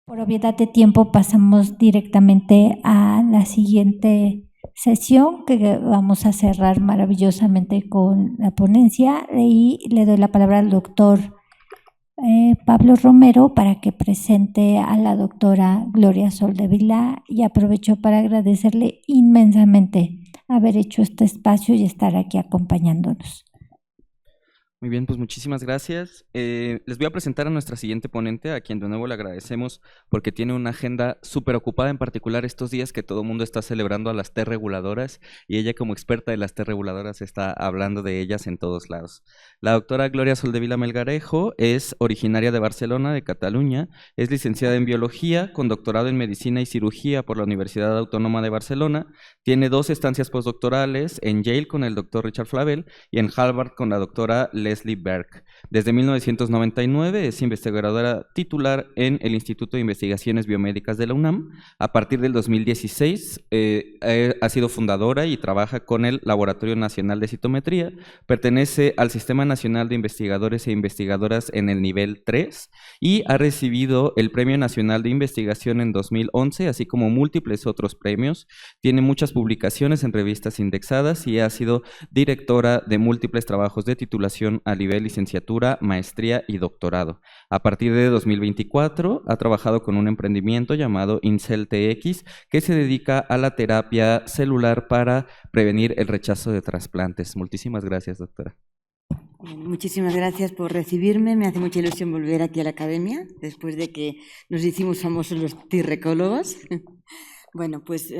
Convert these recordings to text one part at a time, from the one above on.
Por obviedad de tiempo pasamos directamente a la siguiente sesión que vamos a cerrar maravillosamente con la ponencia y le doy la palabra al doctor Pablo Romero para que presente a la doctora Gloria Soldevila y aprovecho para agradecerle inmensamente haber hecho este espacio y estar aquí acompañándonos. Muy bien, pues muchísimas gracias. Les voy a presentar a nuestra siguiente ponente, a quien de nuevo le agradecemos porque tiene una agenda súper ocupada, en particular estos días que todo el mundo está celebrando a las T reguladoras y ella como experta de las T reguladoras está hablando de ellas en todos lados. La doctora Gloria Soldevila Melgarejo es originaria de Barcelona, de Cataluña, es licenciada en Biología, con doctorado en Medicina y Cirugía por la Universidad Autónoma de Barcelona, tiene 2 estancias postdoctorales en Yale con el doctor Richard Flavel y en Harvard con la doctora Leslie Berg. Desde 1999 es investigadora titular en el Instituto de Investigaciones Biomédicas de la UNAM. A partir del 2016 ha sido fundadora y trabaja con el Laboratorio Nacional de Citometría. Pertenece al Sistema Nacional de Investigadores e Investigadoras en el nivel 3 y ha recibido el Premio Nacional de Investigación en 2011, así como múltiples otros premios. Tiene muchas publicaciones en revistas indexadas y ha sido directora de múltiples trabajos de titulación a nivel licenciatura, maestría y doctorado. A partir de 2024 ha trabajado con un emprendimiento llamado IncelTX que se dedica a la terapia celular para prevenir el rechazo de trasplantes. Muchísimas gracias, doctora. Muchísimas gracias por recibirme. Me hace mucha ilusión volver aquí a la academia después de que nos hicimos famosos los tirrecólogos. Bueno, pues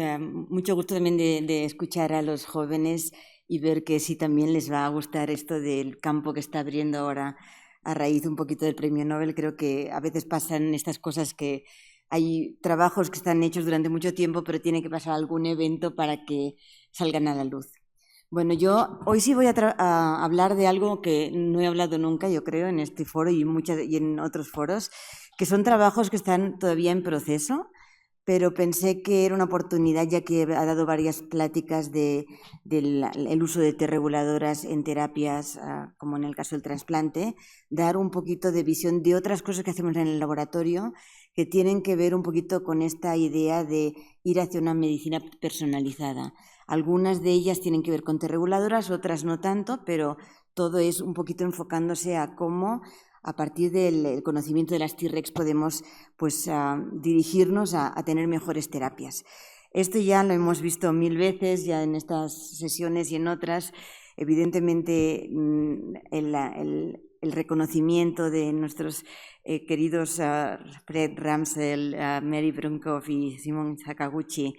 mucho gusto también de escuchar a los jóvenes y ver que sí también les va a gustar esto del campo que está abriendo ahora a raíz un poquito del premio Nobel. Creo que a veces pasan estas cosas que hay trabajos que están hechos durante mucho tiempo, pero tiene que pasar algún evento para que salgan a la luz. Bueno, yo hoy sí voy a hablar de algo que no he hablado nunca, yo creo, en este foro y en otros foros, que son trabajos que están todavía en proceso, pero pensé que era una oportunidad, ya que ha dado varias pláticas del uso de T reguladoras en terapias, como en el caso del trasplante, dar un poquito de visión de otras cosas que hacemos en el laboratorio que tienen que ver un poquito con esta idea de ir hacia una medicina personalizada. Algunas de ellas tienen que ver con T reguladoras, otras no tanto, pero todo es un poquito enfocándose a cómo a partir del conocimiento de las T-Rex podemos pues, dirigirnos a tener mejores terapias. Esto ya lo hemos visto 1000 veces, ya en estas sesiones y en otras. Evidentemente, el reconocimiento de nuestros queridos Fred Ramsell, Mary Brunkoff y Simon Sakaguchi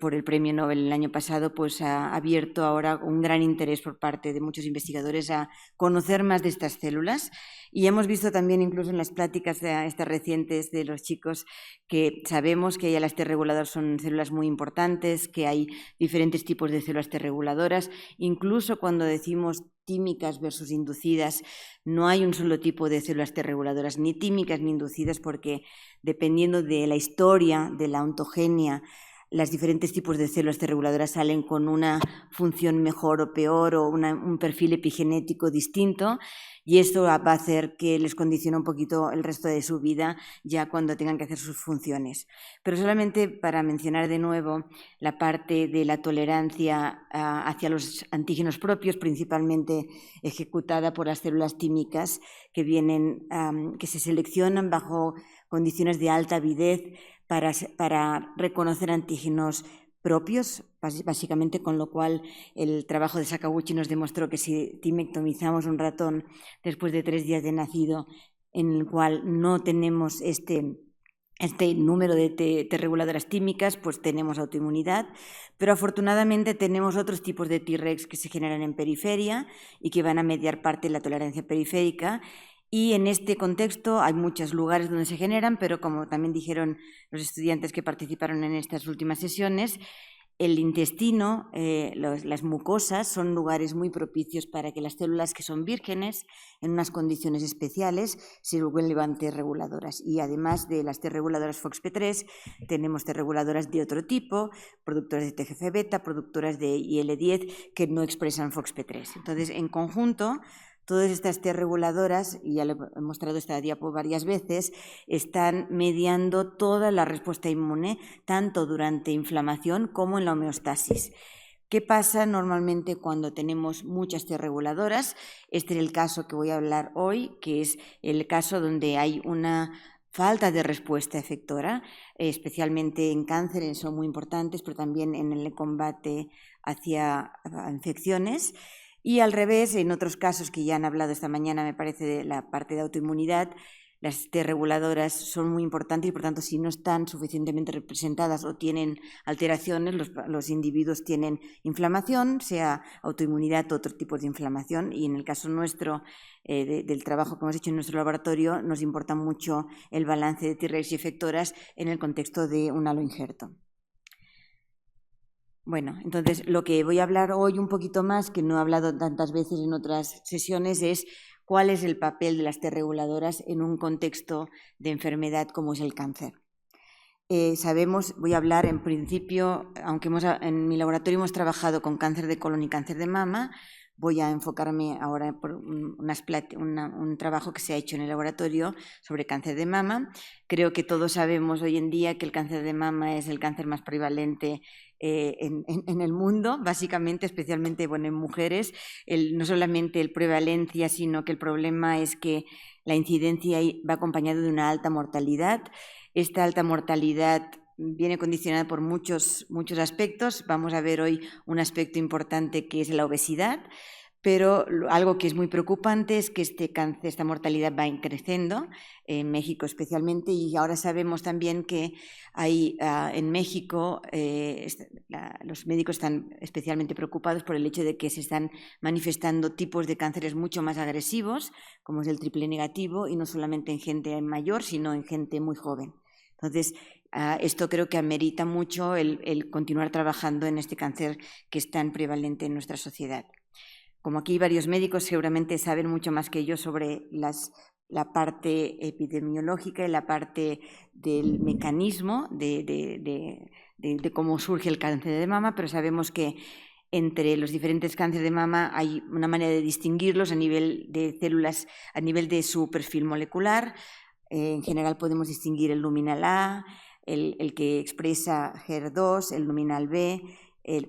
por el premio Nobel el año pasado, pues ha abierto ahora un gran interés por parte de muchos investigadores a conocer más de estas células. Y hemos visto también, incluso en las pláticas estas recientes de los chicos, que sabemos que ya las T reguladoras son células muy importantes, que hay diferentes tipos de células T reguladoras. Incluso cuando decimos tímicas versus inducidas, no hay un solo tipo de células T reguladoras, ni tímicas ni inducidas, porque dependiendo de la historia, de la ontogenia, los diferentes tipos de células T reguladoras salen con una función mejor o peor o un perfil epigenético distinto, y esto va a hacer que les condicione un poquito el resto de su vida ya cuando tengan que hacer sus funciones. Pero solamente para mencionar de nuevo la parte de la tolerancia hacia los antígenos propios, principalmente ejecutada por las células tímicas que se seleccionan bajo condiciones de alta avidez para reconocer antígenos propios, básicamente, con lo cual el trabajo de Sakaguchi nos demostró que si timectomizamos un ratón después de 3 días de nacido, en el cual no tenemos este número de T reguladoras tímicas, pues tenemos autoinmunidad, pero afortunadamente tenemos otros tipos de T-Rex que se generan en periferia y que van a mediar parte de la tolerancia periférica. Y en este contexto hay muchos lugares donde se generan, pero como también dijeron los estudiantes que participaron en estas últimas sesiones, el intestino, las mucosas son lugares muy propicios para que las células que son vírgenes, en unas condiciones especiales, se vuelvan T reguladoras. Y además de las T reguladoras FOXP3, tenemos T reguladoras de otro tipo, productoras de TGF-beta, productoras de IL-10, que no expresan FOXP3. Entonces, en conjunto, Todas estas T reguladoras, y ya lo he mostrado esta diapo varias veces, están mediando toda la respuesta inmune, tanto durante inflamación como en la homeostasis. ¿Qué pasa normalmente cuando tenemos muchas T reguladoras? Este es el caso que voy a hablar hoy, que es el caso donde hay una falta de respuesta efectora, especialmente en cánceres son muy importantes, pero también en el combate hacia infecciones. Y al revés, en otros casos que ya han hablado esta mañana, me parece, de la parte de autoinmunidad, las T reguladoras son muy importantes y, por tanto, si no están suficientemente representadas o tienen alteraciones, los individuos tienen inflamación, sea autoinmunidad o otro tipo de inflamación. Y en el caso nuestro, del trabajo que hemos hecho en nuestro laboratorio, nos importa mucho el balance de Tregs y efectoras en el contexto de un haloinjerto. Bueno, entonces lo que voy a hablar hoy un poquito más, que no he hablado tantas veces en otras sesiones, es cuál es el papel de las T reguladoras en un contexto de enfermedad como es el cáncer. Sabemos, voy a hablar en principio, aunque en mi laboratorio hemos trabajado con cáncer de colon y cáncer de mama, voy a enfocarme ahora por un trabajo que se ha hecho en el laboratorio sobre cáncer de mama. Creo que todos sabemos hoy en día que el cáncer de mama es el cáncer más prevalente en el mundo, básicamente, especialmente en mujeres. No solamente el prevalencia, sino que el problema es que la incidencia va acompañada de una alta mortalidad. Esta alta mortalidad viene condicionada por muchos aspectos. Vamos a ver hoy un aspecto importante que es la obesidad, pero algo que es muy preocupante es que esta mortalidad va creciendo, en México especialmente, y ahora sabemos también que hay en México los médicos están especialmente preocupados por el hecho de que se están manifestando tipos de cánceres mucho más agresivos, como es el triple negativo, y no solamente en gente mayor, sino en gente muy joven. Entonces, esto creo que amerita mucho el continuar trabajando en este cáncer que es tan prevalente en nuestra sociedad. Como aquí varios médicos seguramente saben mucho más que yo sobre la parte epidemiológica y la parte del mecanismo de cómo surge el cáncer de mama, pero sabemos que entre los diferentes cánceres de mama hay una manera de distinguirlos a nivel de células, a nivel de su perfil molecular. En general podemos distinguir el luminal A, el que expresa HER2, el luminal B, el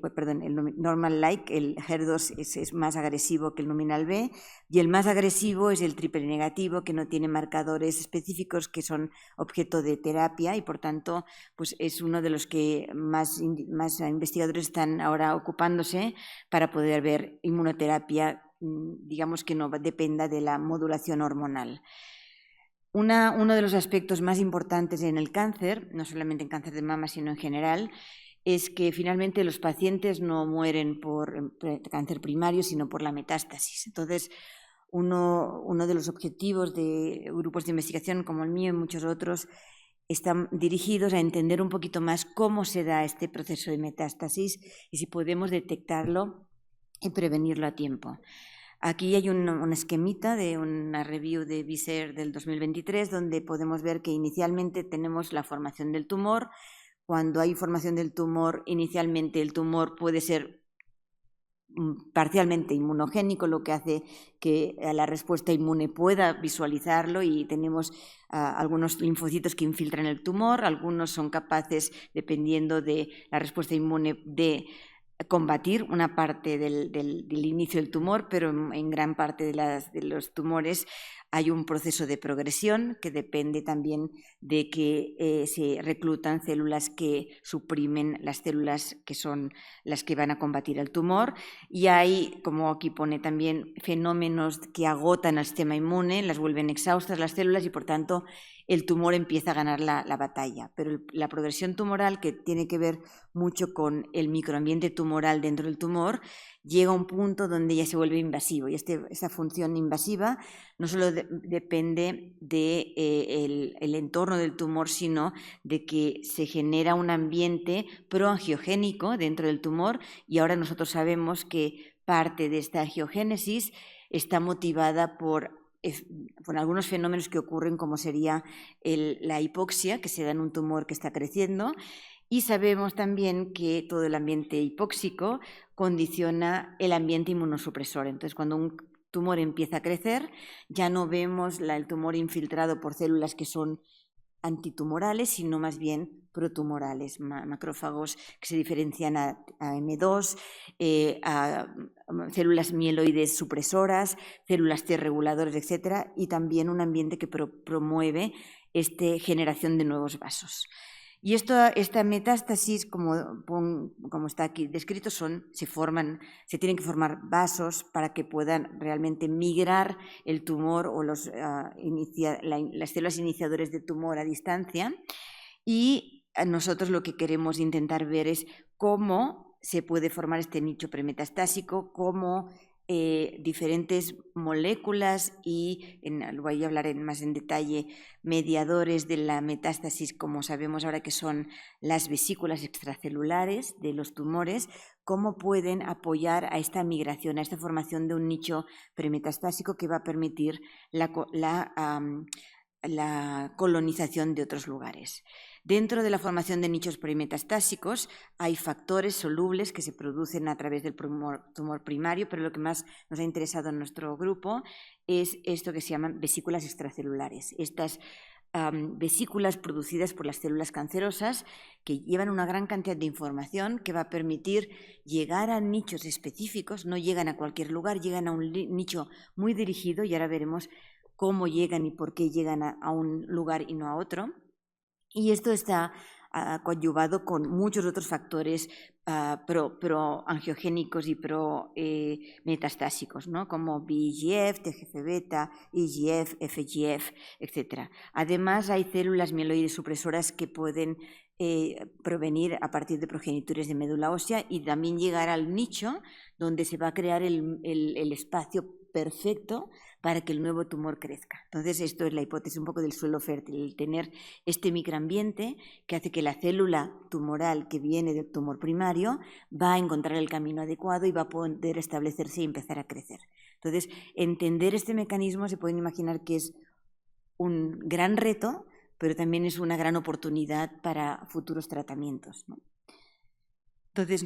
normal like, el HER2 es más agresivo que el luminal B, y el más agresivo es el triple negativo, que no tiene marcadores específicos que son objeto de terapia, y por tanto pues es uno de los que más investigadores están ahora ocupándose para poder ver inmunoterapia, digamos, que no dependa de la modulación hormonal. Uno de los aspectos más importantes en el cáncer, no solamente en cáncer de mama, sino en general, es que finalmente los pacientes no mueren por cáncer primario, sino por la metástasis. Entonces, uno de los objetivos de grupos de investigación como el mío y muchos otros están dirigidos a entender un poquito más cómo se da este proceso de metástasis y si podemos detectarlo y prevenirlo a tiempo. Aquí hay un esquemita de una review de BISER del 2023, donde podemos ver que inicialmente tenemos la formación del tumor. Cuando hay formación del tumor, inicialmente el tumor puede ser parcialmente inmunogénico, lo que hace que la respuesta inmune pueda visualizarlo, y tenemos algunos linfocitos que infiltran el tumor. Algunos son capaces, dependiendo de la respuesta inmune, de combatir una parte del inicio del tumor, pero en gran parte de los tumores hay un proceso de progresión que depende también de que se reclutan células que suprimen las células que son las que van a combatir el tumor, y hay, como aquí pone también, fenómenos que agotan al sistema inmune, las vuelven exhaustas las células, y por tanto el tumor empieza a ganar la batalla. Pero la progresión tumoral, que tiene que ver mucho con el microambiente tumoral dentro del tumor, llega a un punto donde ya se vuelve invasivo, y esta función invasiva no solo depende del entorno del tumor, sino de que se genera un ambiente proangiogénico dentro del tumor, y ahora nosotros sabemos que parte de esta angiogénesis está motivada por algunos fenómenos que ocurren, como sería la hipoxia, que se da en un tumor que está creciendo, y sabemos también que todo el ambiente hipóxico condiciona el ambiente inmunosupresor. Entonces, cuando un tumor empieza a crecer, ya no vemos el tumor infiltrado por células que son antitumorales, sino más bien protumorales, macrófagos que se diferencian a M2, a células mieloides supresoras, células T reguladoras, etc., y también un ambiente que promueve esta generación de nuevos vasos. Y esta metástasis, como está aquí descrito, se tienen que formar vasos para que puedan realmente migrar el tumor o las células iniciadoras de tumor a distancia. Y nosotros lo que queremos intentar ver es cómo se puede formar este nicho premetastásico, cómo diferentes moléculas y, lo voy a hablar más en detalle, mediadores de la metástasis, como sabemos ahora que son las vesículas extracelulares de los tumores, cómo pueden apoyar a esta migración, a esta formación de un nicho premetastásico que va a permitir la colonización de otros lugares. Dentro de la formación de nichos premetastásicos hay factores solubles que se producen a través del tumor primario, pero lo que más nos ha interesado en nuestro grupo es esto que se llaman vesículas extracelulares. Estas vesículas producidas por las células cancerosas que llevan una gran cantidad de información que va a permitir llegar a nichos específicos, no llegan a cualquier lugar, llegan a un nicho muy dirigido y ahora veremos cómo llegan y por qué llegan a un lugar y no a otro. Y esto está coadyuvado con muchos otros factores proangiogénicos y prometastásicos, ¿no? Como VEGF, TGF-beta, EGF, FGF, etc. Además, hay células mieloides supresoras que pueden provenir a partir de progenitores de médula ósea y también llegar al nicho donde se va a crear el espacio perfecto para que el nuevo tumor crezca. Entonces, esto es la hipótesis un poco del suelo fértil, el tener este microambiente que hace que la célula tumoral que viene del tumor primario va a encontrar el camino adecuado y va a poder establecerse y empezar a crecer. Entonces, entender este mecanismo se pueden imaginar que es un gran reto, pero también es una gran oportunidad para futuros tratamientos, ¿no? Entonces,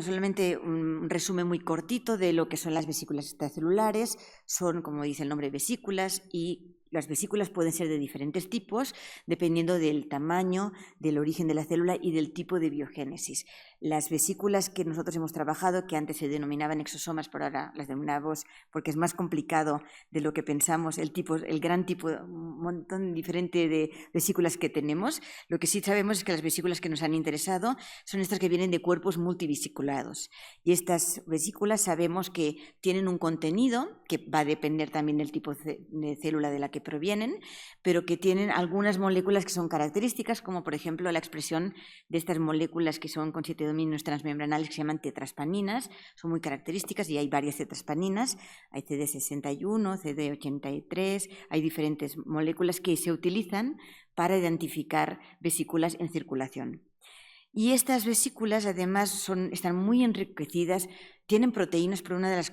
solamente un resumen muy cortito de lo que son las vesículas extracelulares. Son, como dice el nombre, vesículas, y las vesículas pueden ser de diferentes tipos dependiendo del tamaño, del origen de la célula y del tipo de biogénesis. Las vesículas que nosotros hemos trabajado, que antes se denominaban exosomas, pero ahora las denominamos porque es más complicado de lo que pensamos, el gran tipo, un montón diferente de vesículas que tenemos. Lo que sí sabemos es que las vesículas que nos han interesado son estas que vienen de cuerpos multivesiculados. Y estas vesículas sabemos que tienen un contenido que va a depender también del tipo de célula de la que provienen, pero que tienen algunas moléculas que son características, como por ejemplo la expresión de estas moléculas que son con 7 dominios transmembranales que se llaman tetraspaninas, son muy características y hay varias tetraspaninas, hay CD61, CD83, hay diferentes moléculas que se utilizan para identificar vesículas en circulación. Y estas vesículas además están muy enriquecidas, tienen proteínas, pero una de las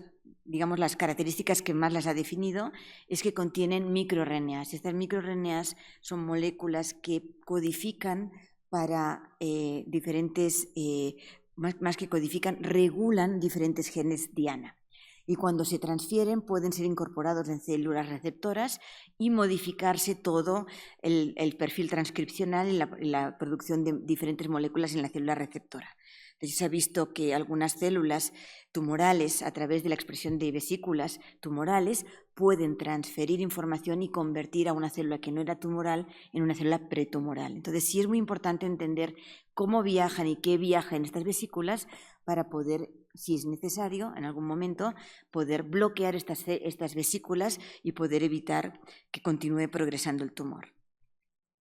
características que más las ha definido es que contienen microRNAs. Estas microRNAs son moléculas que codifican para más que codifican, regulan diferentes genes diana. Y cuando se transfieren pueden ser incorporados en células receptoras y modificarse todo el perfil transcripcional en la producción de diferentes moléculas en la célula receptora. Entonces, se ha visto que algunas células tumorales, a través de la expresión de vesículas tumorales, pueden transferir información y convertir a una célula que no era tumoral en una célula pretumoral. Entonces, sí es muy importante entender cómo viajan y qué viajan estas vesículas para poder, si es necesario, en algún momento, poder bloquear estas vesículas y poder evitar que continúe progresando el tumor.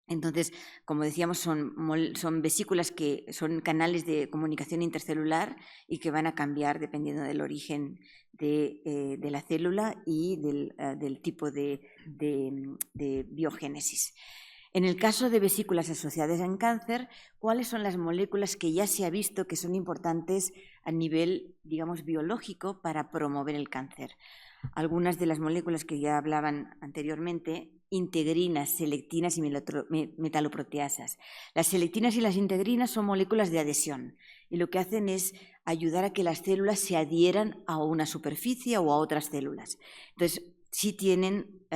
Entonces, como decíamos, son vesículas que son canales de comunicación intercelular y que van a cambiar dependiendo del origen de la célula y del tipo de biogénesis. En el caso de vesículas asociadas en cáncer, ¿cuáles son las moléculas que ya se ha visto que son importantes a nivel, digamos, biológico para promover el cáncer? Algunas de las moléculas que ya hablaban anteriormente integrinas, selectinas y metaloproteasas. Las selectinas y las integrinas son moléculas de adhesión y lo que hacen es ayudar a que las células se adhieran a una superficie o a otras células. Entonces, sí tienen,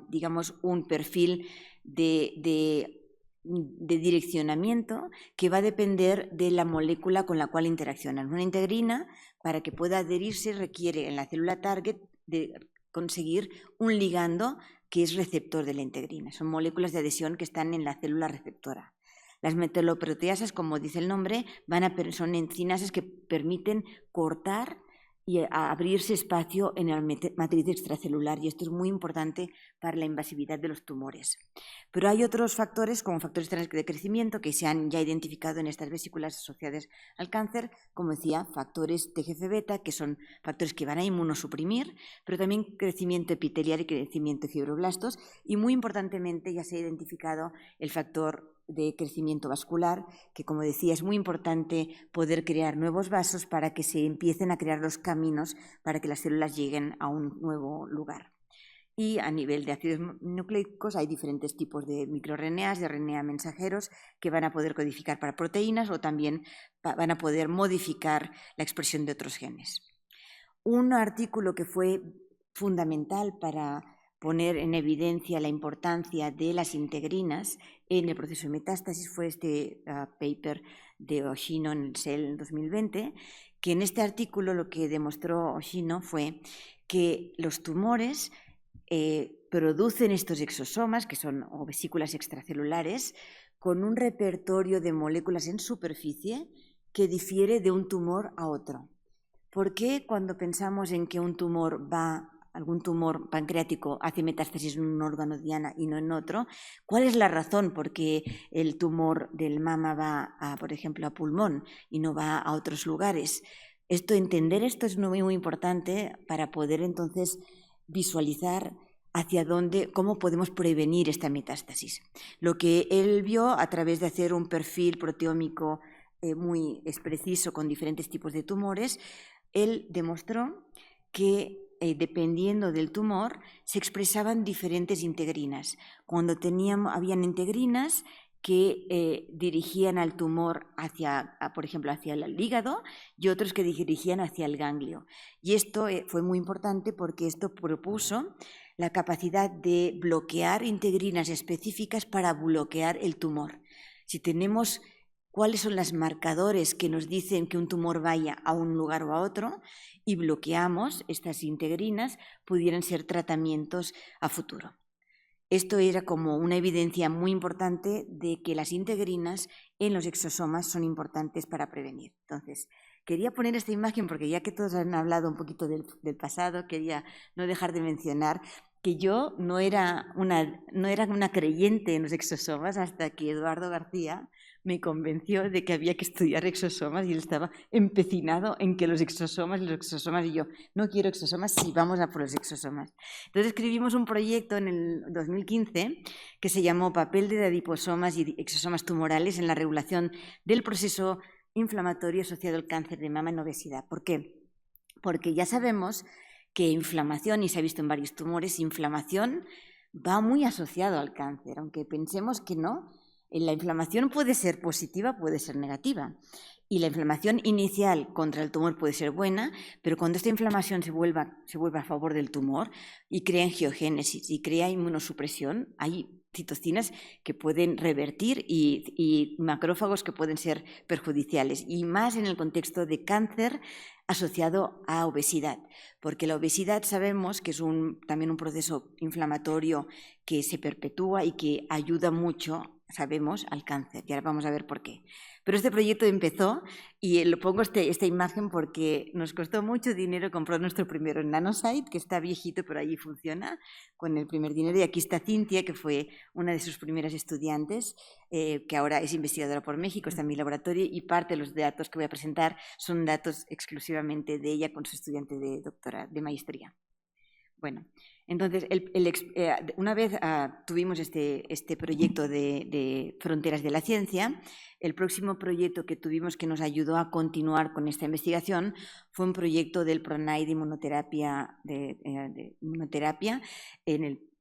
digamos, un perfil de direccionamiento que va a depender de la molécula con la cual interaccionan. Una integrina, para que pueda adherirse, requiere en la célula target de conseguir un ligando que es receptor de la integrina. Son moléculas de adhesión que están en la célula receptora. Las metaloproteasas, como dice el nombre, son enzinasas que permiten cortar y abrirse espacio en la matriz extracelular, y esto es muy importante para la invasividad de los tumores. Pero hay otros factores, como factores de crecimiento, que se han ya identificado en estas vesículas asociadas al cáncer, como decía, factores TGF-beta, que son factores que van a inmunosuprimir, pero también crecimiento epitelial y crecimiento de fibroblastos, y muy importantemente ya se ha identificado el factor de crecimiento vascular, que como decía es muy importante poder crear nuevos vasos para que se empiecen a crear los caminos para que las células lleguen a un nuevo lugar. Y a nivel de ácidos nucleicos hay diferentes tipos de microRNAs, de RNA mensajeros, que van a poder codificar para proteínas o también van a poder modificar la expresión de otros genes. Un artículo que fue fundamental para poner en evidencia la importancia de las integrinas en el proceso de metástasis fue este paper de Oshino en el Cell en 2020, que en este artículo lo que demostró Oshino fue que los tumores producen estos exosomas, que son vesículas extracelulares, con un repertorio de moléculas en superficie que difiere de un tumor a otro. ¿Por qué cuando pensamos en que algún tumor pancreático hace metástasis en un órgano diana y no en otro? ¿Cuál es la razón por qué el tumor del mama va, por ejemplo, a pulmón y no va a otros lugares? Entender esto es muy, muy importante para poder entonces visualizar cómo podemos prevenir esta metástasis. Lo que él vio a través de hacer un perfil proteómico muy preciso con diferentes tipos de tumores, él demostró que dependiendo del tumor se expresaban diferentes integrinas. Cuando habían integrinas que dirigían al tumor por ejemplo, hacia el hígado, y otros que dirigían hacia el ganglio. Y esto fue muy importante porque esto propuso la capacidad de bloquear integrinas específicas para bloquear el tumor. Si tenemos cuáles son los marcadores que nos dicen que un tumor vaya a un lugar o a otro y bloqueamos estas integrinas, pudieran ser tratamientos a futuro. Esto era como una evidencia muy importante de que las integrinas en los exosomas son importantes para prevenir. Entonces, quería poner esta imagen porque ya que todos han hablado un poquito del pasado, quería no dejar de mencionar que yo no era una creyente en los exosomas hasta que Eduardo García me convenció de que había que estudiar exosomas y él estaba empecinado en que los exosomas y yo, no quiero exosomas, sí, vamos a por los exosomas. Entonces escribimos un proyecto en el 2015 que se llamó Papel de adiposomas y exosomas tumorales en la regulación del proceso inflamatorio asociado al cáncer de mama en obesidad. ¿Por qué? Porque ya sabemos que inflamación, y se ha visto en varios tumores, inflamación va muy asociado al cáncer, aunque pensemos que no. La inflamación puede ser positiva, puede ser negativa. Y la inflamación inicial contra el tumor puede ser buena, pero cuando esta inflamación se vuelva a favor del tumor y crea angiogénesis y crea inmunosupresión, hay citocinas que pueden revertir y macrófagos que pueden ser perjudiciales. Y más en el contexto de cáncer asociado a obesidad, porque la obesidad sabemos que es también un proceso inflamatorio que se perpetúa y que ayuda mucho, sabemos, al cáncer. Y ahora vamos a ver por qué. Pero este proyecto empezó, y lo pongo esta imagen porque nos costó mucho dinero comprar nuestro primero nanosite, que está viejito, pero allí funciona, con el primer dinero. Y aquí está Cintia, que fue una de sus primeras estudiantes, que ahora es investigadora por México, está en mi laboratorio, y parte de los datos que voy a presentar son datos exclusivamente de ella con su estudiante de maestría. Bueno, entonces, una vez tuvimos este proyecto de Fronteras de la Ciencia, el próximo proyecto que tuvimos que nos ayudó a continuar con esta investigación fue un proyecto del PRONAI de inmunoterapia,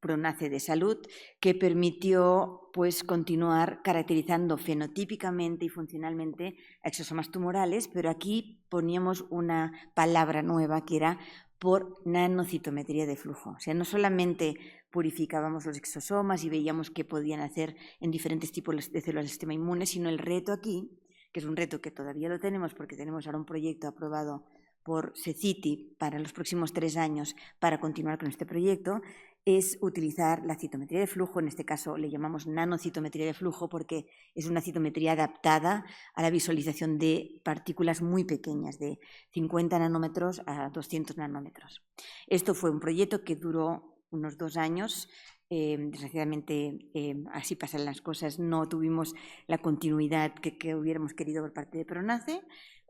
PRONACE de salud, que permitió pues, continuar caracterizando fenotípicamente y funcionalmente exosomas tumorales, pero aquí poníamos una palabra nueva que era por nanocitometría de flujo. O sea, no solamente purificábamos los exosomas y veíamos qué podían hacer en diferentes tipos de células del sistema inmune, sino el reto aquí, que es un reto que todavía lo tenemos porque tenemos ahora un proyecto aprobado por CECITI para los próximos 3 años para continuar con este proyecto, es utilizar la citometría de flujo, en este caso le llamamos nanocitometría de flujo porque es una citometría adaptada a la visualización de partículas muy pequeñas, de 50 nanómetros a 200 nanómetros. Esto fue un proyecto que duró unos 2 años. Desgraciadamente, así pasan las cosas, no tuvimos la continuidad que hubiéramos querido por parte de PRONACE,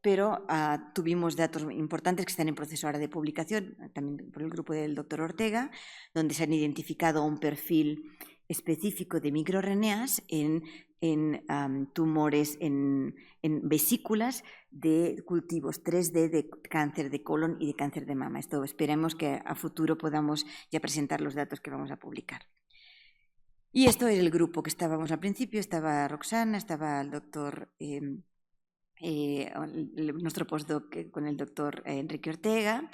pero tuvimos datos importantes que están en proceso ahora de publicación, también por el grupo del doctor Ortega, donde se han identificado un perfil específico de microRNAs en tumores, en vesículas de cultivos 3D de cáncer de colon y de cáncer de mama. Esto esperemos que a futuro podamos ya presentar los datos que vamos a publicar. Y esto es el grupo que estábamos al principio, estaba Roxana, estaba el doctor... nuestro postdoc con el doctor Enrique Ortega,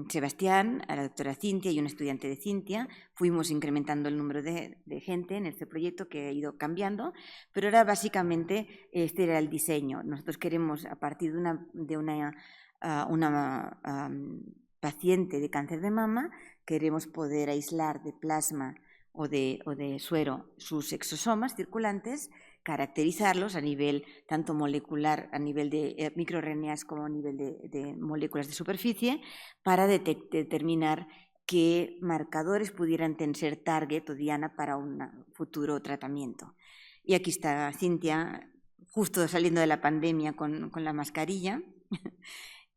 Sebastián, a la doctora Cintia y un estudiante de Cintia. Fuimos incrementando el número de gente en este proyecto que ha ido cambiando, pero ahora básicamente este era el diseño. Nosotros queremos, a partir de una paciente de cáncer de mama, queremos poder aislar de plasma o de suero sus exosomas circulantes, caracterizarlos a nivel tanto molecular, a nivel de microRNAs como a nivel de moléculas de superficie, para determinar qué marcadores pudieran ser target o diana para un futuro tratamiento. Y aquí está Cintia, justo saliendo de la pandemia con la mascarilla.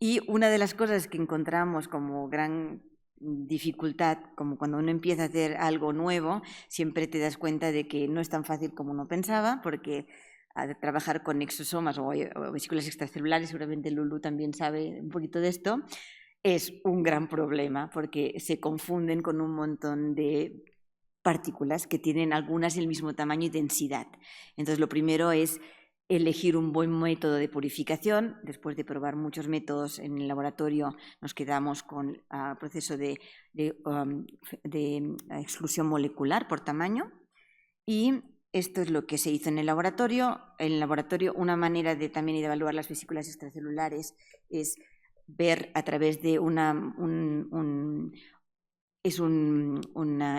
Y una de las cosas que encontramos como gran dificultad, como cuando uno empieza a hacer algo nuevo, siempre te das cuenta de que no es tan fácil como uno pensaba, porque trabajar con exosomas o vesículas extracelulares, seguramente Lulu también sabe un poquito de esto, es un gran problema porque se confunden con un montón de partículas que tienen algunas el mismo tamaño y densidad. Entonces, lo primero es elegir un buen método de purificación. Después de probar muchos métodos en el laboratorio, nos quedamos con el proceso de exclusión molecular por tamaño. Y esto es lo que se hizo en el laboratorio. En el laboratorio, una manera de también evaluar las vesículas extracelulares es ver a través de un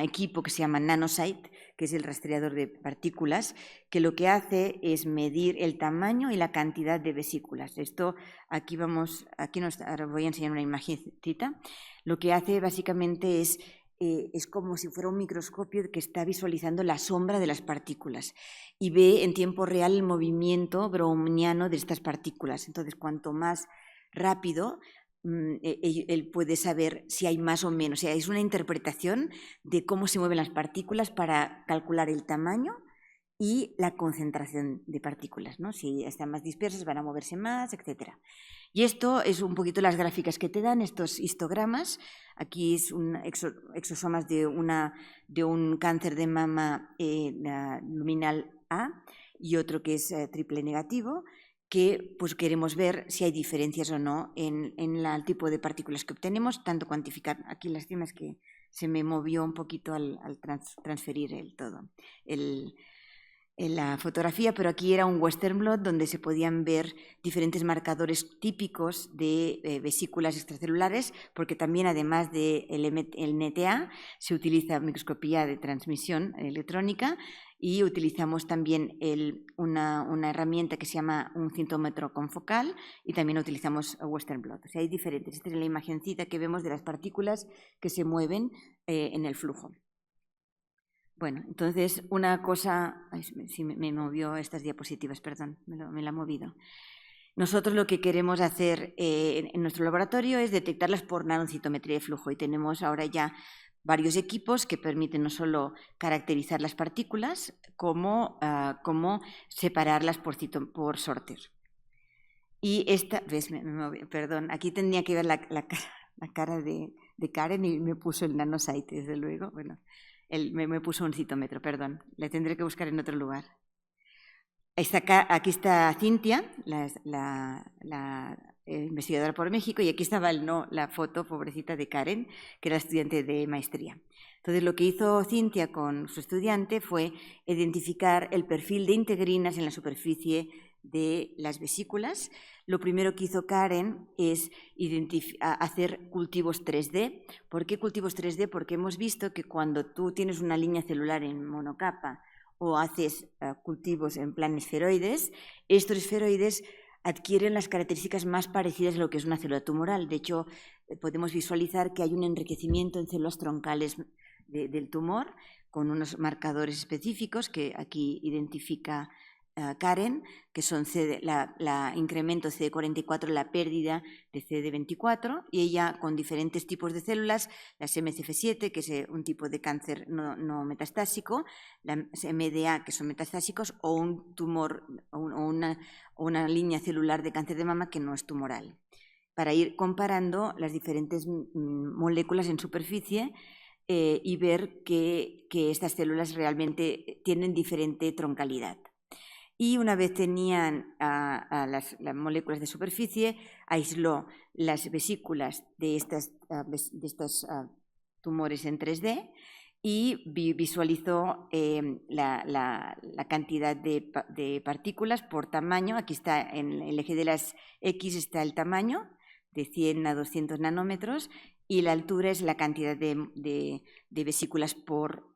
equipo que se llama NanoSite, que es el rastreador de partículas, que lo que hace es medir el tamaño y la cantidad de vesículas. Esto, ahora voy a enseñar una imagencita. Lo que hace básicamente es como si fuera un microscopio que está visualizando la sombra de las partículas y ve en tiempo real el movimiento browniano de estas partículas. Entonces, cuanto más rápido, él puede saber si hay más o menos. O sea, es una interpretación de cómo se mueven las partículas para calcular el tamaño y la concentración de partículas, ¿no? Si están más dispersas van a moverse más, etc. Y esto es un poquito las gráficas que te dan, estos histogramas. Aquí es exosomas de un cáncer de mama luminal A y otro que es triple negativo, que pues queremos ver si hay diferencias o no en el tipo de partículas que obtenemos, tanto cuantificar. Aquí lástima es que se me movió un poquito al transferir la fotografía, pero aquí era un Western blot donde se podían ver diferentes marcadores típicos de vesículas extracelulares, porque también además del NTA se utiliza microscopía de transmisión electrónica y utilizamos también una herramienta que se llama un cintómetro confocal y también utilizamos Western blot. O sea, hay diferentes. Esta es la imagencita que vemos de las partículas que se mueven en el flujo. Bueno, entonces una cosa... Ay, sí, me movió estas diapositivas, perdón, me la ha movido. Nosotros lo que queremos hacer en nuestro laboratorio es detectarlas por nanocitometría de flujo y tenemos ahora ya varios equipos que permiten no solo caracterizar las partículas, como separarlas por sorter. Y esta, ves, perdón, aquí tendría que ver la cara de de Karen y me puso el nanosite, desde luego. Bueno, me puso un citómetro, perdón. Le tendré que buscar en otro lugar. Aquí está Cintia, la investigadora por México, y aquí estaba la foto, pobrecita, de Karen, que era estudiante de maestría. Entonces, lo que hizo Cintia con su estudiante fue identificar el perfil de integrinas en la superficie de las vesículas. Lo primero que hizo Karen es hacer cultivos 3D. ¿Por qué cultivos 3D? Porque hemos visto que cuando tú tienes una línea celular en monocapa o haces cultivos en plan esferoides, estos esferoides adquieren las características más parecidas a lo que es una célula tumoral. De hecho, podemos visualizar que hay un enriquecimiento en células troncales del tumor con unos marcadores específicos que aquí identifica Karen, que son incremento CD44, la pérdida de CD24, y ella con diferentes tipos de células, las MCF7, que es un tipo de cáncer no metastásico, las MDA, que son metastásicos, o un tumor o una línea celular de cáncer de mama que no es tumoral, para ir comparando las diferentes moléculas en superficie y ver que estas células realmente tienen diferente troncalidad. Y una vez tenían las moléculas de superficie, aisló las vesículas de estos tumores en 3D y visualizó la cantidad de partículas por tamaño. Aquí está, en el eje de las X está el tamaño, de 100 a 200 nanómetros, y la altura es la cantidad de vesículas por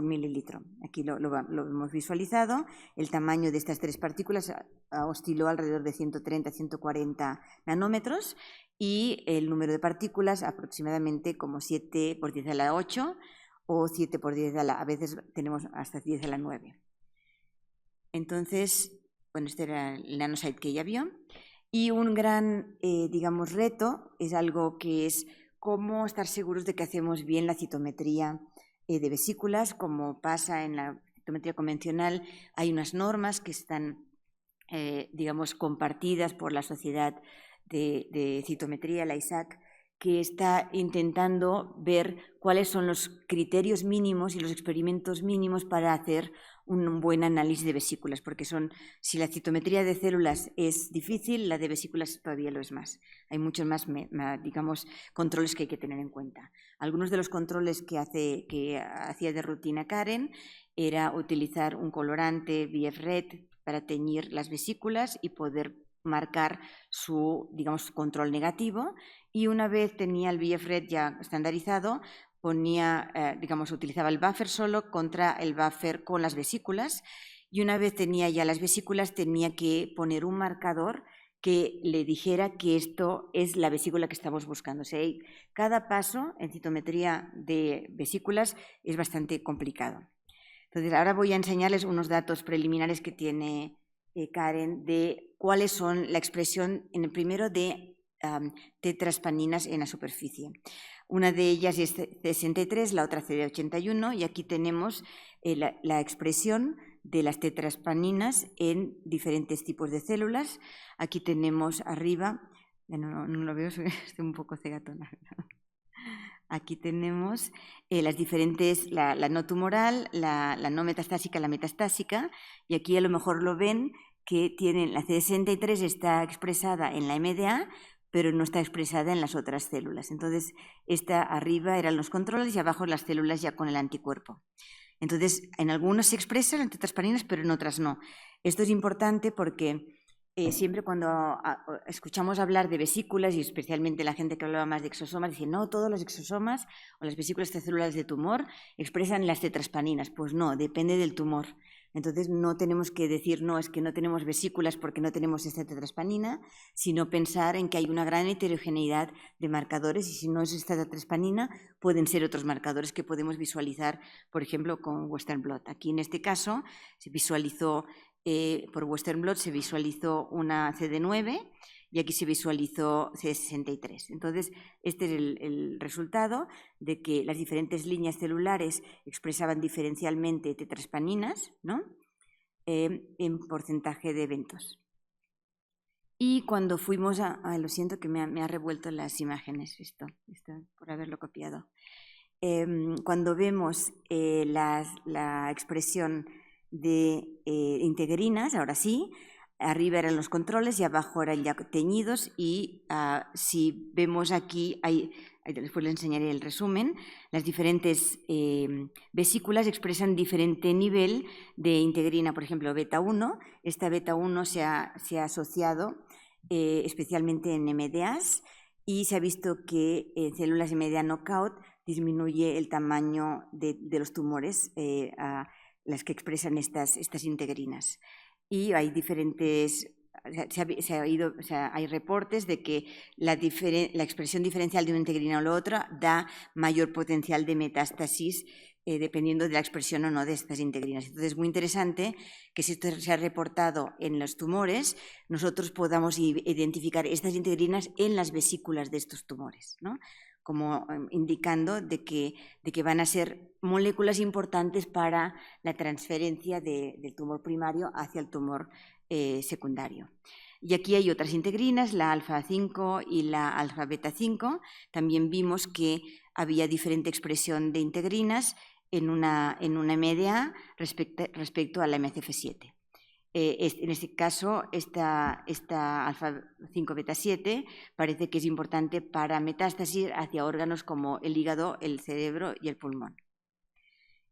mililitro. Aquí lo hemos visualizado. El tamaño de estas tres partículas osciló alrededor de 130 a 140 nanómetros y el número de partículas aproximadamente como 7 por 10 a la 8 o 7 por 10 a veces tenemos hasta 10 a la 9. Entonces, bueno, este era el nanosite que ella vio. Y un gran, digamos, reto es algo que es cómo estar seguros de que hacemos bien la citometría de vesículas. Como pasa en la citometría convencional, hay unas normas que están, digamos, compartidas por la Sociedad de Citometría, la ISAC, que está intentando ver cuáles son los criterios mínimos y los experimentos mínimos para hacer un buen análisis de vesículas, porque si la citometría de células es difícil, la de vesículas todavía lo es más. Hay muchos más, digamos, controles que hay que tener en cuenta. Algunos de los controles que hacía de rutina Karen era utilizar un colorante VF-Red para teñir las vesículas y poder marcar su, digamos, control negativo, y una vez tenía el VF-Red ya estandarizado, utilizaba el buffer solo contra el buffer con las vesículas, y una vez tenía ya las vesículas tenía que poner un marcador que le dijera que esto es la vesícula que estamos buscando. O sea, cada paso en citometría de vesículas es bastante complicado. Entonces, ahora voy a enseñarles unos datos preliminares que tiene Karen de cuáles son la expresión en el primero de tetraspaninas en la superficie. Una de ellas es C63, la otra CD81, y aquí tenemos la expresión de las tetraspaninas en diferentes tipos de células. Aquí tenemos arriba, no lo veo, estoy un poco cegatona. Aquí tenemos las diferentes, la no tumoral, la no metastásica, la metastásica, y aquí a lo mejor lo ven que tienen la CD63 está expresada en la MDA, pero no está expresada en las otras células. Entonces, esta arriba eran los controles y abajo las células ya con el anticuerpo. Entonces, en algunos se expresan en tetraspaninas, pero en otras no. Esto es importante porque siempre cuando escuchamos hablar de vesículas, y especialmente la gente que hablaba más de exosomas, dice, no, todos los exosomas o las vesículas extracelulares de tumor expresan las tetraspaninas. Pues no, depende del tumor. Entonces, no tenemos que decir, no, es que no tenemos vesículas porque no tenemos esta tetraspanina, sino pensar en que hay una gran heterogeneidad de marcadores, y si no es esta tetraspanina, pueden ser otros marcadores que podemos visualizar, por ejemplo, con Western blot. Aquí, en este caso, se visualizó, por Western blot, se visualizó una CD9 y aquí se visualizó CD63. Entonces, este es el resultado de que las diferentes líneas celulares expresaban diferencialmente tetraspaninas, ¿no? En porcentaje de eventos. Y cuando fuimos lo siento que me ha revuelto las imágenes, esto por haberlo copiado. Cuando vemos la expresión de integrinas, ahora sí, arriba eran los controles y abajo eran ya teñidos, y si vemos aquí, después les enseñaré el resumen, las diferentes vesículas expresan diferente nivel de integrina. Por ejemplo, beta 1, esta beta 1 se ha asociado especialmente en MDAs, y se ha visto que en células MDA knockout disminuye el tamaño de los tumores a las que expresan estas integrinas. Y hay diferentes, hay reportes de que la expresión diferencial de una integrina o la otra da mayor potencial de metástasis dependiendo de la expresión o no de estas integrinas. Entonces, es muy interesante que si esto se ha reportado en los tumores, nosotros podamos identificar estas integrinas en las vesículas de estos tumores, ¿no? Como indicando de que van a ser moléculas importantes para la transferencia del tumor primario hacia el tumor secundario. Y aquí hay otras integrinas, la alfa-5 y la alfa-beta-5. También vimos que había diferente expresión de integrinas en una MDA respecto a la MCF7. En este caso, esta alfa-5 beta-7 parece que es importante para metástasis hacia órganos como el hígado, el cerebro y el pulmón.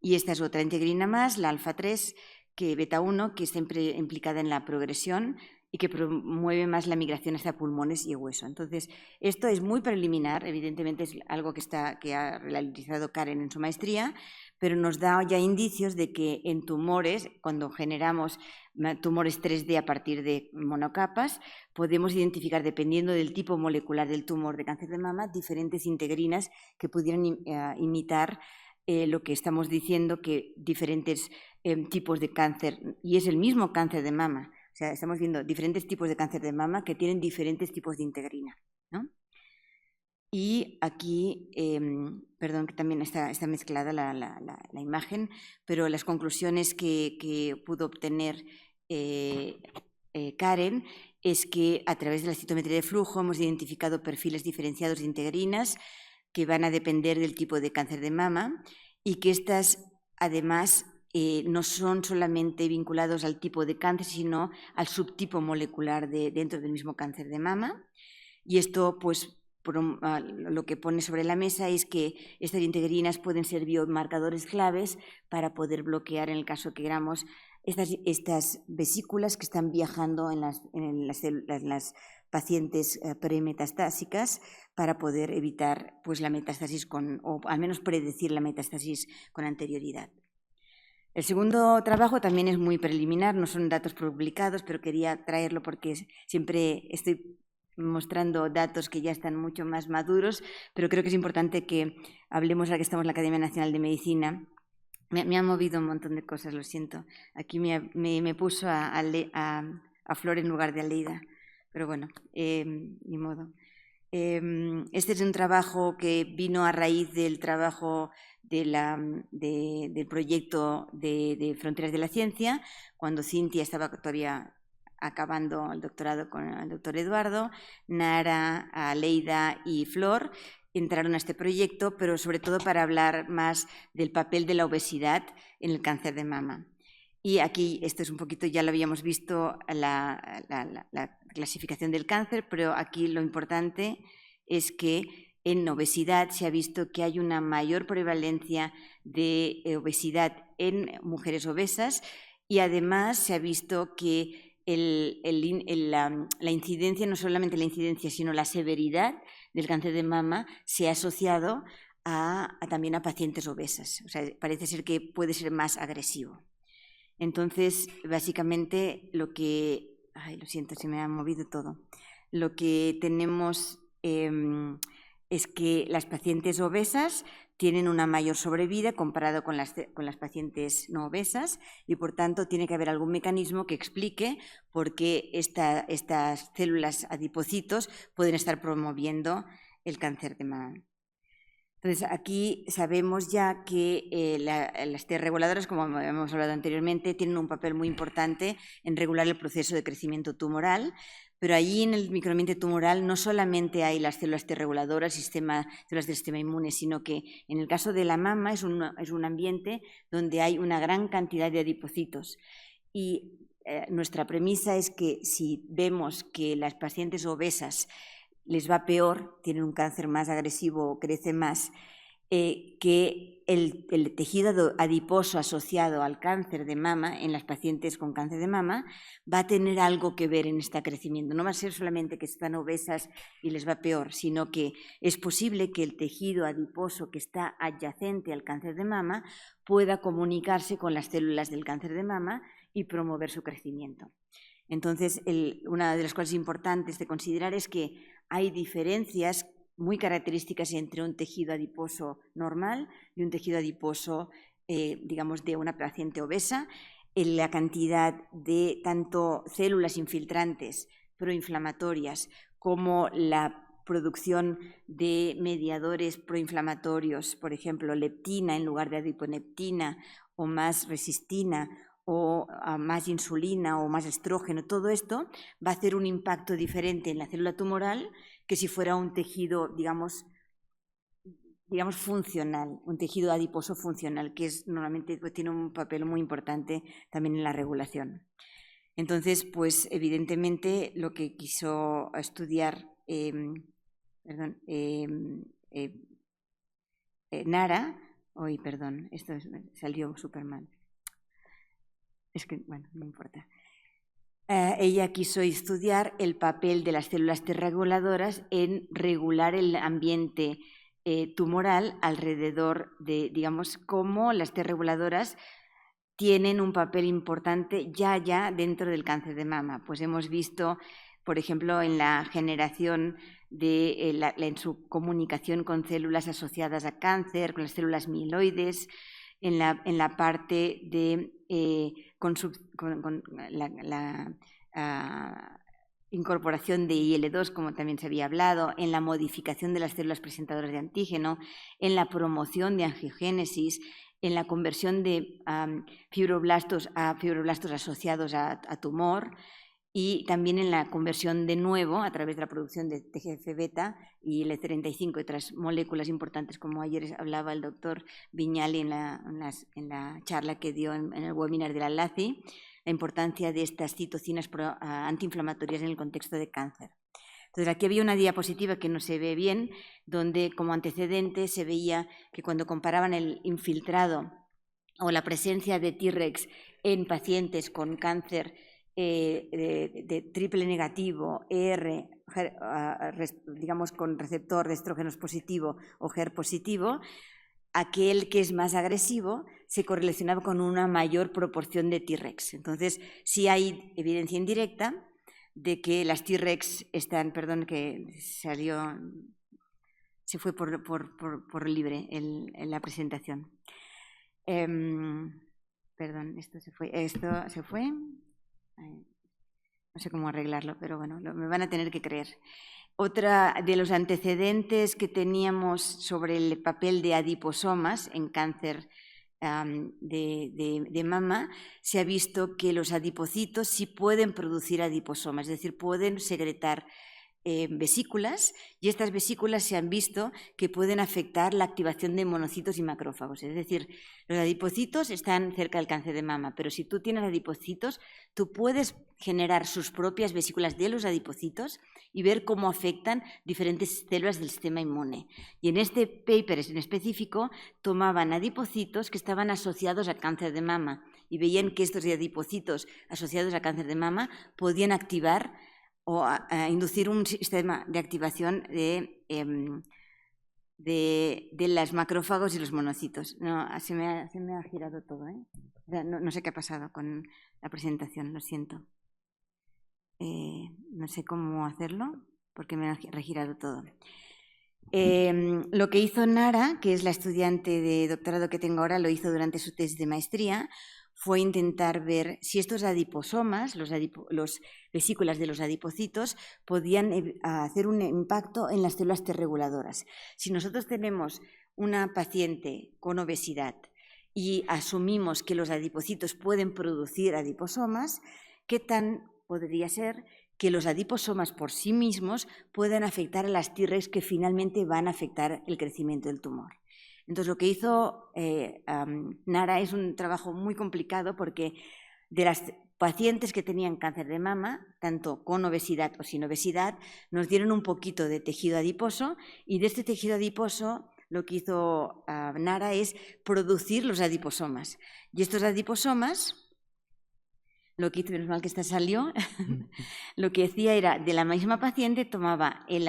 Y esta es otra integrina más, la alfa-3, que beta-1, que está implicada en la progresión y que promueve más la migración hacia pulmones y hueso. Entonces, esto es muy preliminar, evidentemente es algo que ha realizado Karen en su maestría, pero nos da ya indicios de que en tumores, cuando generamos tumores 3D a partir de monocapas, podemos identificar, dependiendo del tipo molecular del tumor de cáncer de mama, diferentes integrinas que pudieran imitar lo que estamos diciendo, que diferentes tipos de cáncer, y es el mismo cáncer de mama, o sea, estamos viendo diferentes tipos de cáncer de mama que tienen diferentes tipos de integrina, ¿no? Y aquí, perdón, que también está mezclada la imagen, pero las conclusiones que pudo obtener Karen es que a través de la citometría de flujo hemos identificado perfiles diferenciados de integrinas que van a depender del tipo de cáncer de mama, y que estas, además, no son solamente vinculados al tipo de cáncer, sino al subtipo molecular dentro del mismo cáncer de mama. Y esto, pues, lo que pone sobre la mesa es que estas integrinas pueden ser biomarcadores claves para poder bloquear, en el caso que queramos, estas vesículas que están viajando en las pacientes premetastásicas, para poder evitar, pues, la metástasis o al menos predecir la metástasis con anterioridad. El segundo trabajo también es muy preliminar, no son datos publicados, pero quería traerlo porque siempre estoy mostrando datos que ya están mucho más maduros, pero creo que es importante que hablemos, ahora que estamos en la Academia Nacional de Medicina. Me ha movido un montón de cosas, lo siento. Aquí me puso a Flor en lugar de a Leida, pero bueno, ni modo. Este es un trabajo que vino a raíz del trabajo del proyecto de Fronteras de la Ciencia, cuando Cintia estaba todavía acabando el doctorado con el doctor Eduardo. Nara, Leida y Flor entraron a este proyecto, pero sobre todo para hablar más del papel de la obesidad en el cáncer de mama. Y aquí, esto es un poquito, ya lo habíamos visto, la clasificación del cáncer, pero aquí lo importante es que en obesidad se ha visto que hay una mayor prevalencia de obesidad en mujeres obesas, y además se ha visto que la incidencia, no solamente la incidencia, sino la severidad del cáncer de mama se ha asociado también a pacientes obesas. O sea, parece ser que puede ser más agresivo. Entonces, básicamente, lo siento, se me ha movido todo. Lo que tenemos es que las pacientes obesas tienen una mayor sobrevida comparado con las pacientes no obesas, y por tanto tiene que haber algún mecanismo que explique por qué estas células adipocitos pueden estar promoviendo el cáncer de mama. Entonces, aquí sabemos ya que las T reguladoras, como hemos hablado anteriormente, tienen un papel muy importante en regular el proceso de crecimiento tumoral, Pero allí en el microambiente tumoral no solamente hay las células T reguladoras, células del sistema inmune, sino que en el caso de la mama es un ambiente donde hay una gran cantidad de adipocitos. Y nuestra premisa es que si vemos que las pacientes obesas les va peor, tienen un cáncer más agresivo, crece más, que el tejido adiposo asociado al cáncer de mama en las pacientes con cáncer de mama va a tener algo que ver en este crecimiento. No va a ser solamente que están obesas y les va peor, sino que es posible que el tejido adiposo que está adyacente al cáncer de mama pueda comunicarse con las células del cáncer de mama y promover su crecimiento. Entonces, una de las cosas importantes de considerar es que hay diferencias muy características entre un tejido adiposo normal y un tejido adiposo, digamos, de una paciente obesa, en la cantidad de tanto células infiltrantes proinflamatorias como la producción de mediadores proinflamatorios, por ejemplo, leptina en lugar de adiponectina o más resistina o más insulina o más estrógeno, todo esto va a hacer un impacto diferente en la célula tumoral que si fuera un tejido, digamos funcional, un tejido adiposo funcional, que normalmente tiene un papel muy importante también en la regulación. Entonces, pues evidentemente lo que quiso estudiar Nara, esto salió súper mal. Es que, bueno, no importa. Ella quiso estudiar el papel de las células T reguladoras en regular el ambiente tumoral alrededor de, digamos, cómo las T reguladoras tienen un papel importante ya dentro del cáncer de mama. Pues hemos visto, por ejemplo, en la generación en su comunicación con células asociadas a cáncer, con las células mieloides, en la parte de la incorporación de IL-2, como también se había hablado, en la modificación de las células presentadoras de antígeno, en la promoción de angiogénesis, en la conversión de fibroblastos asociados a tumor, y también en la conversión de nuevo a través de la producción de TGF-beta y L35 y otras moléculas importantes, como ayer hablaba el doctor Viñali en la charla que dio en el webinar de la LACI, la importancia de estas citocinas antiinflamatorias en el contexto de cáncer. Entonces, aquí había una diapositiva que no se ve bien, donde como antecedente se veía que cuando comparaban el infiltrado o la presencia de T-Rex en pacientes con cáncer de triple negativo, digamos con receptor de estrógenos positivo o HER positivo, aquel que es más agresivo se correlacionaba con una mayor proporción de T-Rex. Entonces, sí hay evidencia indirecta de que las T-Rex están, que se fue por libre en la presentación. Esto se fue. No sé cómo arreglarlo, pero bueno, me van a tener que creer. Otra de los antecedentes que teníamos sobre el papel de adiposomas en cáncer de mama, se ha visto que los adipocitos sí pueden producir adiposomas, es decir, pueden secretar vesículas, y estas vesículas se han visto que pueden afectar la activación de monocitos y macrófagos. Es decir, los adipocitos están cerca del cáncer de mama, pero si tú tienes adipocitos, tú puedes generar sus propias vesículas de los adipocitos y ver cómo afectan diferentes células del sistema inmune. Y en este paper en específico tomaban adipocitos que estaban asociados a cáncer de mama y veían que estos adipocitos asociados a cáncer de mama podían activar o a inducir un sistema de activación de los macrófagos y los monocitos. No, se me ha girado todo, ¿eh? No sé qué ha pasado con la presentación, lo siento. No sé cómo hacerlo porque me ha regirado todo. Lo que hizo Nara, que es la estudiante de doctorado que tengo ahora, lo hizo durante su tesis de maestría, fue intentar ver si estos adiposomas, los vesículas de los adipocitos, podían hacer un impacto en las células T reguladoras. Si nosotros tenemos una paciente con obesidad y asumimos que los adipocitos pueden producir adiposomas, ¿qué tan podría ser que los adiposomas por sí mismos puedan afectar a las Tregs que finalmente van a afectar el crecimiento del tumor. Entonces, lo que hizo Nara es un trabajo muy complicado porque de las pacientes que tenían cáncer de mama, tanto con obesidad o sin obesidad, nos dieron un poquito de tejido adiposo y de este tejido adiposo lo que hizo Nara es producir los adiposomas. Y estos adiposomas, lo que hizo, menos mal que esta salió, lo que hacía era, de la misma paciente, tomaba el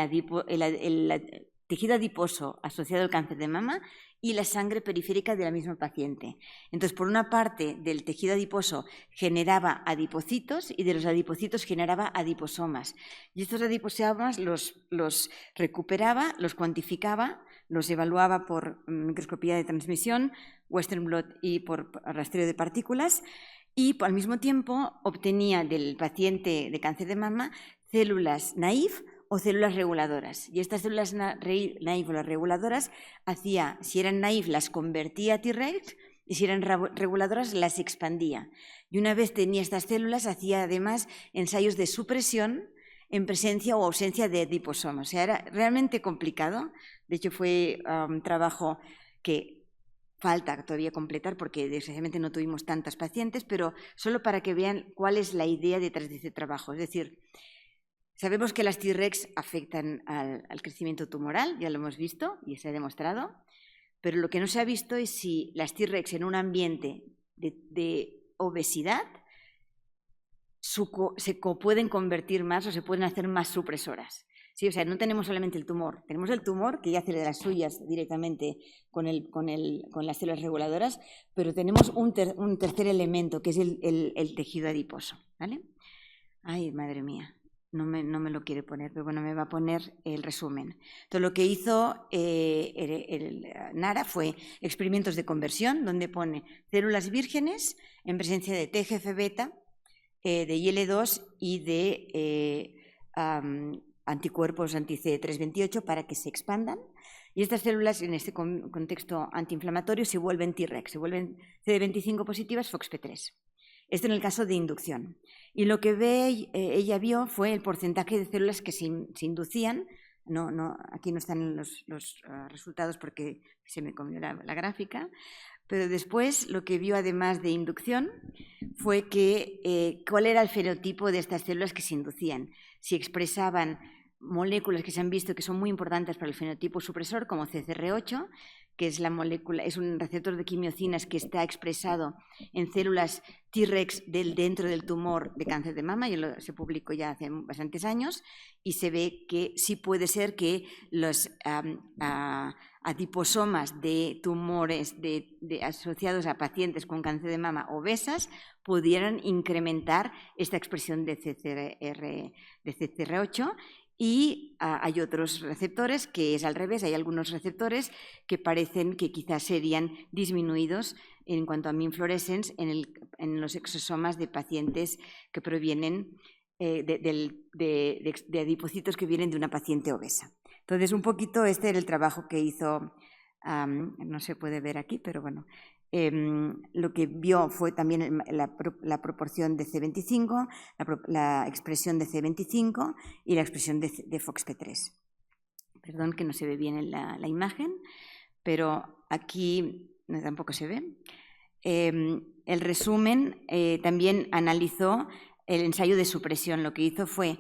tejido adiposo asociado al cáncer de mama y la sangre periférica de la misma paciente. Entonces, por una parte del tejido adiposo generaba adipocitos y de los adipocitos generaba adiposomas. Y estos adiposomas los recuperaba, los cuantificaba, los evaluaba por microscopía de transmisión, Western blot y por rastreo de partículas, y al mismo tiempo obtenía del paciente de cáncer de mama células naïf o células reguladoras. Y estas células naïf o las reguladoras si eran naïf las convertía a Tregs y si eran reguladoras las expandía. Y una vez tenía estas células hacía además ensayos de supresión en presencia o ausencia de adiposomas. O sea, era realmente complicado. De hecho, fue un trabajo que falta todavía completar porque desgraciadamente no tuvimos tantas pacientes, pero solo para que vean cuál es la idea detrás de este trabajo. Es decir, sabemos que las Tregs afectan al crecimiento tumoral, ya lo hemos visto y se ha demostrado, pero lo que no se ha visto es si las Tregs en un ambiente de obesidad se pueden convertir más o se pueden hacer más supresoras. Sí, o sea, no tenemos solamente el tumor, tenemos el tumor que ya hace de las suyas directamente con las células reguladoras, pero tenemos un tercer elemento que es el tejido adiposo, ¿vale? Ay, madre mía, no me lo quiere poner, pero bueno, me va a poner el resumen. Entonces, lo que hizo Nara fue experimentos de conversión, donde pone células vírgenes en presencia de TGF-beta, de IL-2 y de anticuerpos anti-CD328 para que se expandan. Y estas células, en este contexto antiinflamatorio, se vuelven Tregs, se vuelven CD25 positivas, FOXP3. Esto en el caso de inducción. Y lo que ella vio fue el porcentaje de células que se inducían. Aquí no están los resultados porque se me comió la gráfica. Pero después lo que vio, además de inducción, fue cuál era el fenotipo de estas células que se inducían. Si expresaban moléculas que se han visto que son muy importantes para el fenotipo supresor, como CCR8, que es es un receptor de quimiocinas que está expresado en células Tregs dentro del tumor de cáncer de mama, se publicó ya hace bastantes años, y se ve que sí puede ser que los adiposomas de tumores asociados a pacientes con cáncer de mama obesas pudieran incrementar esta expresión de CCR8. Y hay otros receptores que es al revés, hay algunos receptores que parecen que quizás serían disminuidos en cuanto a immunofluorescence en los exosomas de pacientes que provienen de adipocitos que vienen de una paciente obesa. Entonces, un poquito este era el trabajo que hizo, no se puede ver aquí, pero bueno, lo que vio fue también la proporción de C25, la expresión de C25 y la expresión de FOXP3. Perdón que no se ve bien en la imagen, pero aquí tampoco se ve. El resumen también analizó el ensayo de supresión. Lo que hizo fue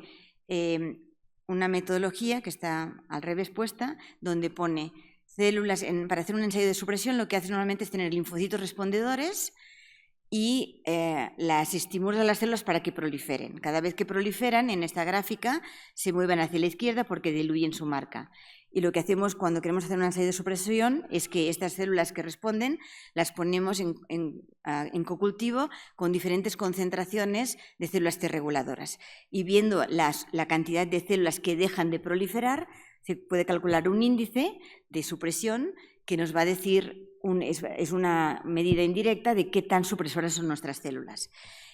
una metodología que está al revés puesta, donde pone células, para hacer un ensayo de supresión lo que hace normalmente es tener linfocitos respondedores y las estimula a las células para que proliferen. Cada vez que proliferan, en esta gráfica, se mueven hacia la izquierda porque diluyen su marca. Y lo que hacemos cuando queremos hacer un ensayo de supresión es que estas células que responden las ponemos en cocultivo con diferentes concentraciones de células T reguladoras. Y viendo la cantidad de células que dejan de proliferar, se puede calcular un índice de supresión que nos va a decir es una medida indirecta de qué tan supresoras son nuestras células.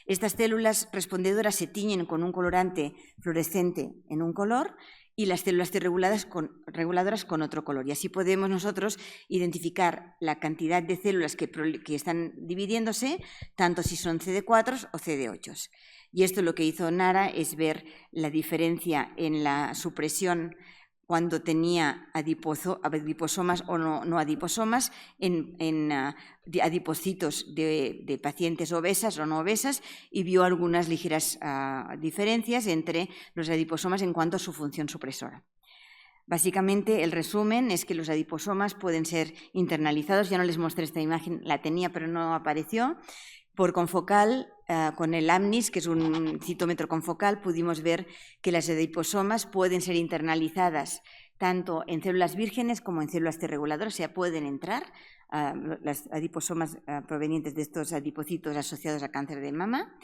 Estas células respondedoras se tiñen con un colorante fluorescente en un color y las células T reguladoras con otro color. Y así podemos nosotros identificar la cantidad de células que están dividiéndose, tanto si son CD4 o CD8. Y esto lo que hizo Nara es ver la diferencia en la supresión cuando tenía adiposomas o no adiposomas en adipocitos de pacientes obesas o no obesas, y vio algunas ligeras diferencias entre los adiposomas en cuanto a su función supresora. Básicamente, el resumen es que los adiposomas pueden ser internalizados. Ya no les mostré esta imagen, la tenía pero no apareció. Por confocal, con el AMNIS, que es un citómetro confocal, pudimos ver que las adiposomas pueden ser internalizadas tanto en células vírgenes como en células T reguladoras, o sea, pueden entrar las adiposomas provenientes de estos adipocitos asociados a cáncer de mama.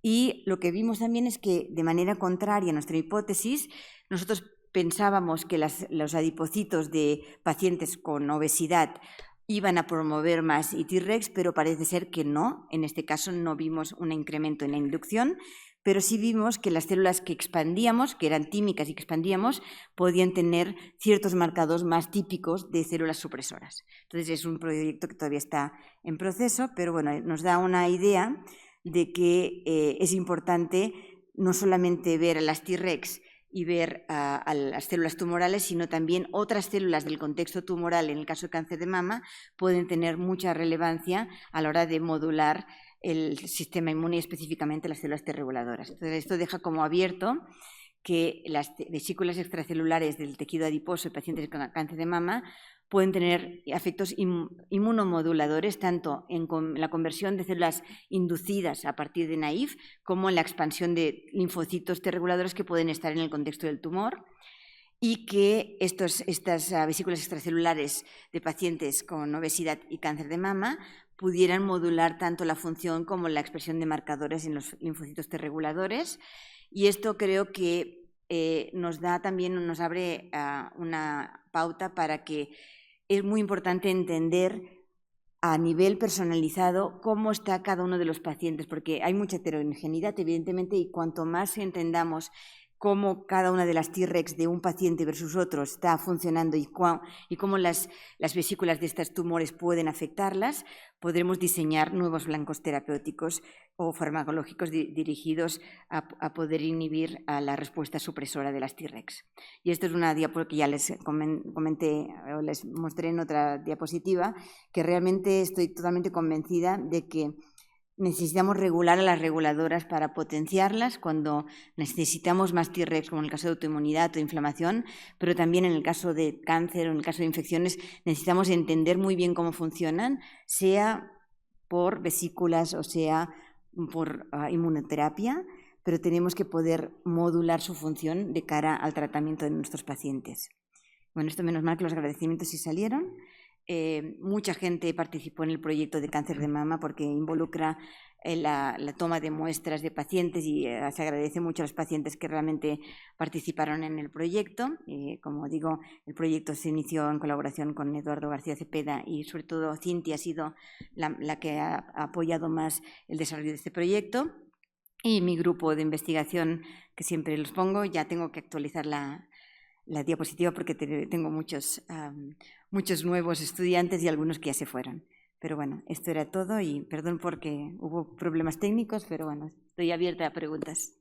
Y lo que vimos también es que, de manera contraria a nuestra hipótesis, nosotros pensábamos que los adipocitos de pacientes con obesidad iban a promover más T-rex, pero parece ser que no. En este caso no vimos un incremento en la inducción, pero sí vimos que las células que expandíamos, que eran tímicas y que expandíamos, podían tener ciertos marcadores más típicos de células supresoras. Entonces es un proyecto que todavía está en proceso, pero bueno, nos da una idea de que es importante no solamente ver a las T-rex y ver a las células tumorales, sino también otras células del contexto tumoral, en el caso de cáncer de mama, pueden tener mucha relevancia a la hora de modular el sistema inmune y específicamente las células T reguladoras. Entonces, esto deja como abierto que las vesículas extracelulares del tejido adiposo de pacientes con cáncer de mama pueden tener efectos inmunomoduladores tanto en la conversión de células inducidas a partir de NAIF como en la expansión de linfocitos T reguladores que pueden estar en el contexto del tumor, y que estas vesículas extracelulares de pacientes con obesidad y cáncer de mama pudieran modular tanto la función como la expresión de marcadores en los linfocitos T reguladores. Y esto creo que nos abre una pauta para que es muy importante entender a nivel personalizado cómo está cada uno de los pacientes, porque hay mucha heterogeneidad, evidentemente, y cuanto más entendamos cómo cada una de las T-rex de un paciente versus otro está funcionando y cómo las vesículas de estos tumores pueden afectarlas, podremos diseñar nuevos blancos terapéuticos o farmacológicos dirigidos a poder inhibir a la respuesta supresora de las T-rex. Y esto es una diapositiva que ya les comenté o les mostré en otra diapositiva, que realmente estoy totalmente convencida de que necesitamos regular a las reguladoras para potenciarlas cuando necesitamos más T-rex, como en el caso de autoinmunidad o inflamación, pero también en el caso de cáncer o en el caso de infecciones necesitamos entender muy bien cómo funcionan, sea por vesículas o sea por inmunoterapia, pero tenemos que poder modular su función de cara al tratamiento de nuestros pacientes. Bueno, esto menos mal que los agradecimientos sí salieron. Mucha gente participó en el proyecto de cáncer de mama porque involucra la toma de muestras de pacientes y se agradece mucho a los pacientes que realmente participaron en el proyecto. Como digo, el proyecto se inició en colaboración con Eduardo García Cepeda y sobre todo Cintia ha sido la que ha apoyado más el desarrollo de este proyecto. Y mi grupo de investigación, que siempre los pongo, ya tengo que actualizar la diapositiva porque tengo muchos nuevos estudiantes y algunos que ya se fueron. Pero bueno, esto era todo y perdón porque hubo problemas técnicos, pero bueno, estoy abierta a preguntas.